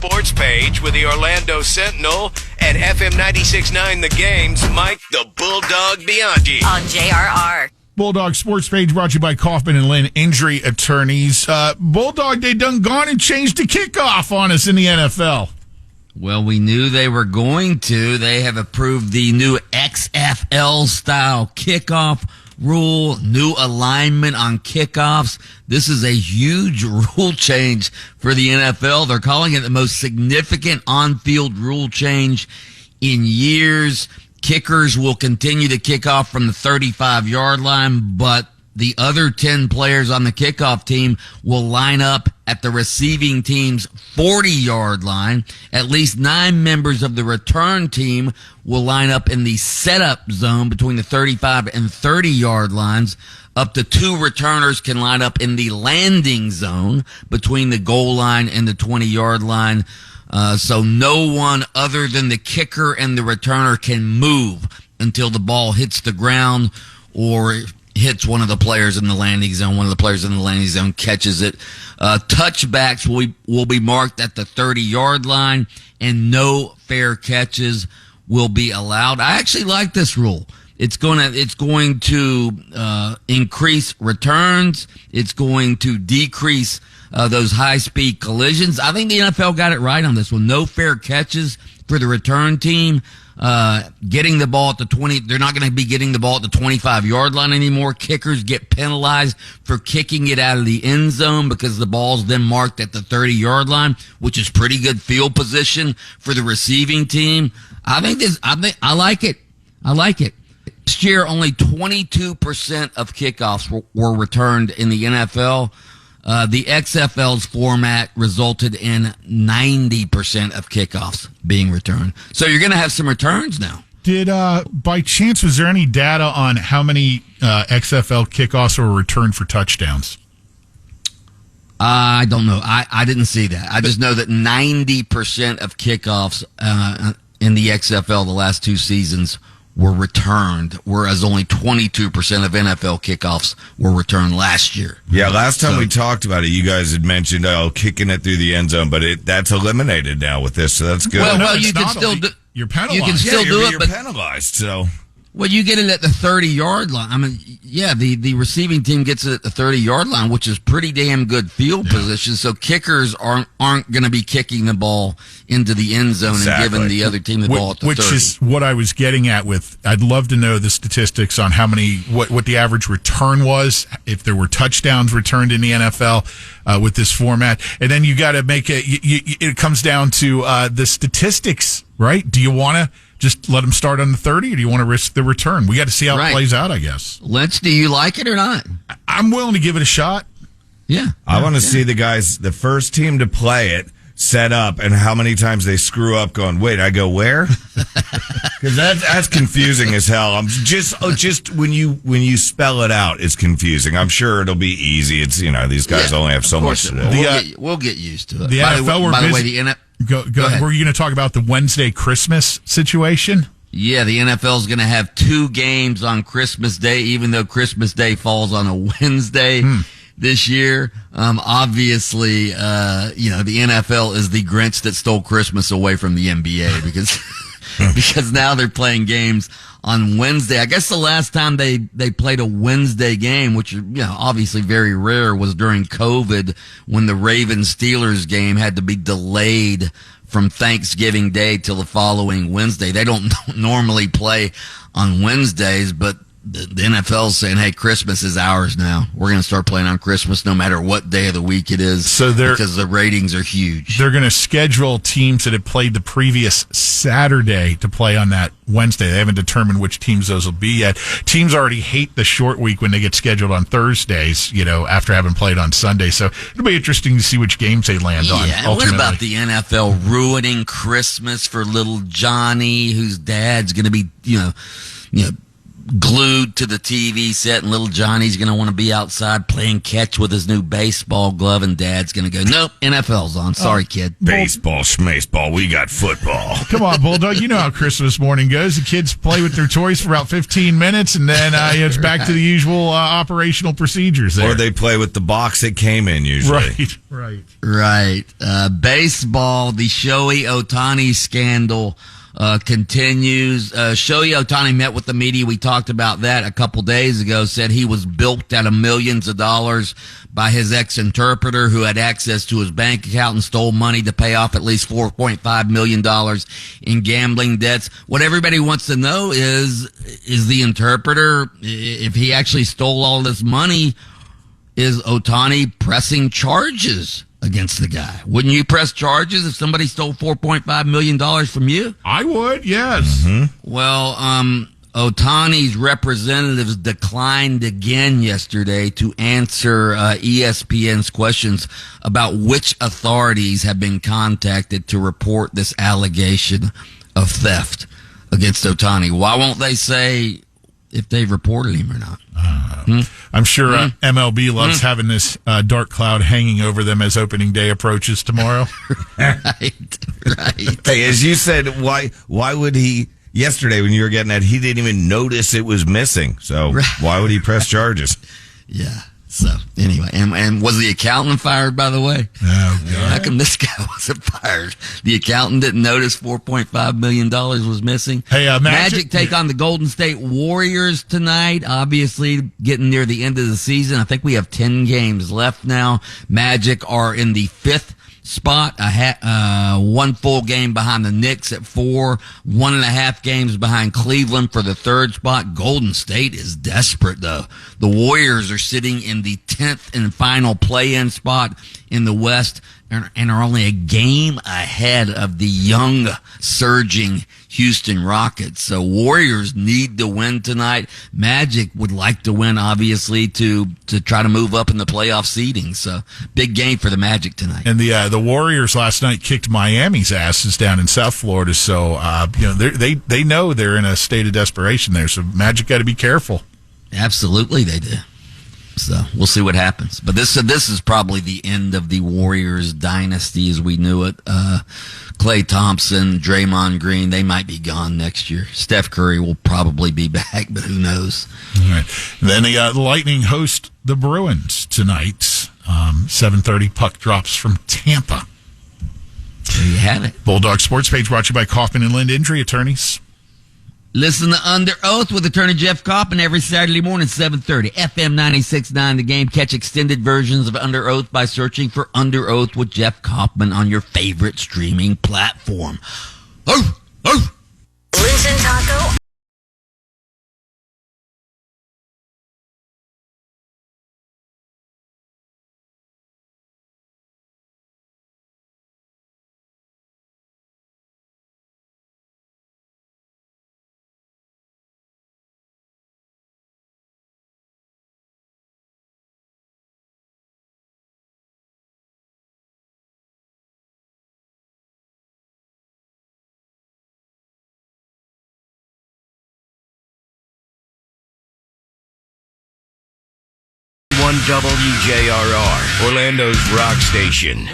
sports page with the Orlando Sentinel and FM 96.9 The Game's Mike the Bulldog Bianchi. On JRR. Bulldog Sports Page brought to you by Kaufman and Lynn Injury Attorneys. Bulldog, they done gone and changed the kickoff on us in the NFL. Well, we knew they were going to. They have approved the new XFL-style kickoff rule, new alignment on kickoffs. This is a huge rule change for the NFL. They're calling it the most significant on-field rule change in years. Kickers will continue to kick off from the 35-yard line, but the other 10 players on the kickoff team will line up at the receiving team's 40-yard line. At least 9 members of the return team will line up in the setup zone between the 35 and 30-yard lines. Up to 2 returners can line up in the landing zone between the goal line and the 20-yard line. So no one other than the kicker and the returner can move until the ball hits the ground or hits one of the players in the landing zone. One of the players in the landing zone catches it. Touchbacks will be marked at the 30-yard line, and no fair catches will be allowed. I actually like this rule. It's going to increase returns. It's going to decrease those high-speed collisions. I think the NFL got it right on this one. No fair catches for the return team. Getting the ball at the 20, they're not going to be getting the ball at the 25-yard line anymore. Kickers get penalized for kicking it out of the end zone because the ball's then marked at the 30-yard line, which is pretty good field position for the receiving team. I like it. I like it. Last year, only 22% of kickoffs were returned in the NFL. The XFL's format resulted in 90% of kickoffs being returned. So you're going to have some returns now. Did, by chance, was there any data on how many XFL kickoffs were returned for touchdowns? I don't know. I didn't see that. I just know that 90% of kickoffs in the XFL the last 2 seasons were returned, whereas only 22% of NFL kickoffs were returned last year. Yeah, last time we talked about it, you guys had mentioned kicking it through the end zone, but that's eliminated now with this, so that's good. Well, you can still do. You're penalized. You can still do it, you're but penalized. So. Well, you get it at the 30-yard line. I mean, yeah, the receiving team gets it at the 30-yard line, which is pretty damn good field position. So kickers aren't going to be kicking the ball into the end zone and giving the other team the ball at the 30. Which is what I was getting at with, I'd love to know the statistics on how many, what the average return was, if there were touchdowns returned in the NFL with this format. And then you got to make it, it comes down to the statistics, right? Do you want to just let them start on the 30, or do you want to risk the return? We got to see how it plays out, I guess. Lentz, do you like it or not? I'm willing to give it a shot. Yeah. I want to see the guys, the first team to play it, set up, and how many times they screw up going, wait, I go where? Because that's confusing as hell. I'm just when you spell it out, it's confusing. I'm sure it'll be easy. It's, these guys only have so much to do. We'll get used to it. The NFL, by the way, the NFL. Go ahead. Were you going to talk about the Wednesday Christmas situation? Yeah, the NFL is going to have 2 games on Christmas Day, even though Christmas Day falls on a Wednesday this year. Obviously, the NFL is the Grinch that stole Christmas away from the NBA because now they're playing games on Wednesday. I guess the last time they played a Wednesday game, which obviously very rare, was during COVID when the Ravens-Steelers game had to be delayed from Thanksgiving Day till the following Wednesday. They don't normally play on Wednesdays, but the NFL's saying, hey, Christmas is ours now. We're going to start playing on Christmas no matter what day of the week it is, because the ratings are huge. They're going to schedule teams that had played the previous Saturday to play on that Wednesday. They haven't determined which teams those will be yet. Teams already hate the short week when they get scheduled on Thursdays, after having played on Sunday. So it'll be interesting to see which games they land on. Yeah, what about the NFL ruining Christmas for little Johnny, whose dad's going to be, glued to the TV set, and little Johnny's going to want to be outside playing catch with his new baseball glove, and Dad's going to go, nope, NFL's on. Sorry, kid. Baseball, schmaceball, we got football. Come on, Bulldog. You know how Christmas morning goes. The kids play with their toys for about 15 minutes, and then it's back to the usual operational procedures there. Or they play with the box it came in, usually. Right. Baseball, the Shohei Ohtani scandal continues. Shohei Ohtani met with the media. We talked about that a couple days ago, said he was bilked out of millions of dollars by his ex-interpreter who had access to his bank account and stole money to pay off at least $4.5 million in gambling debts. What everybody wants to know is the interpreter, if he actually stole all this money, is Ohtani pressing charges against the guy? Wouldn't you press charges if somebody stole $4.5 million from you? I would, yes. Mm-hmm. Well, Ohtani's representatives declined again yesterday to answer ESPN's questions about which authorities have been contacted to report this allegation of theft against Ohtani. Why won't they say if they've reported him or not? I'm sure MLB loves having this dark cloud hanging over them as opening day approaches tomorrow. Right. Hey, as you said, why would he, yesterday when you were getting that, he didn't even notice it was missing. So why would he press charges? Yeah. So anyway, and was the accountant fired, by the way? Oh, God. How come this guy wasn't fired? The accountant didn't notice $4.5 million was missing. Hey, Magic take on the Golden State Warriors tonight. Obviously, getting near the end of the season. I think we have 10 games left now. Magic are in the 5th spot, one full game behind the Knicks at 4, 1.5 games behind Cleveland for the 3rd spot. Golden State is desperate, though. The Warriors are sitting in the 10th and final play-in spot in the West and are only a game ahead of the young, surging Houston Rockets. So Warriors need to win tonight. Magic would like to win, obviously, to try to move up in the playoff seeding. So big game for the Magic tonight. And the Warriors last night kicked Miami's asses down in South Florida. So they know they're in a state of desperation there. So Magic got to be careful. Absolutely, they do. So we'll see what happens. But this is probably the end of the Warriors dynasty as we knew it. Klay Thompson, Draymond Green, they might be gone next year. Steph Curry will probably be back, but who knows? All right. Then the Lightning host the Bruins tonight. 7:30 puck drops from Tampa. There you have it. Bulldog Sports Page brought to you by Kaufman and Lind Injury Attorneys. Listen to Under Oath with attorney Jeff Kaufman every Saturday morning, 7:30. FM 96.9 The Game. Catch extended versions of Under Oath by searching for Under Oath with Jeff Kaufman on your favorite streaming platform. Oh, oh. Linton Taco. WJRR, Orlando's rock station.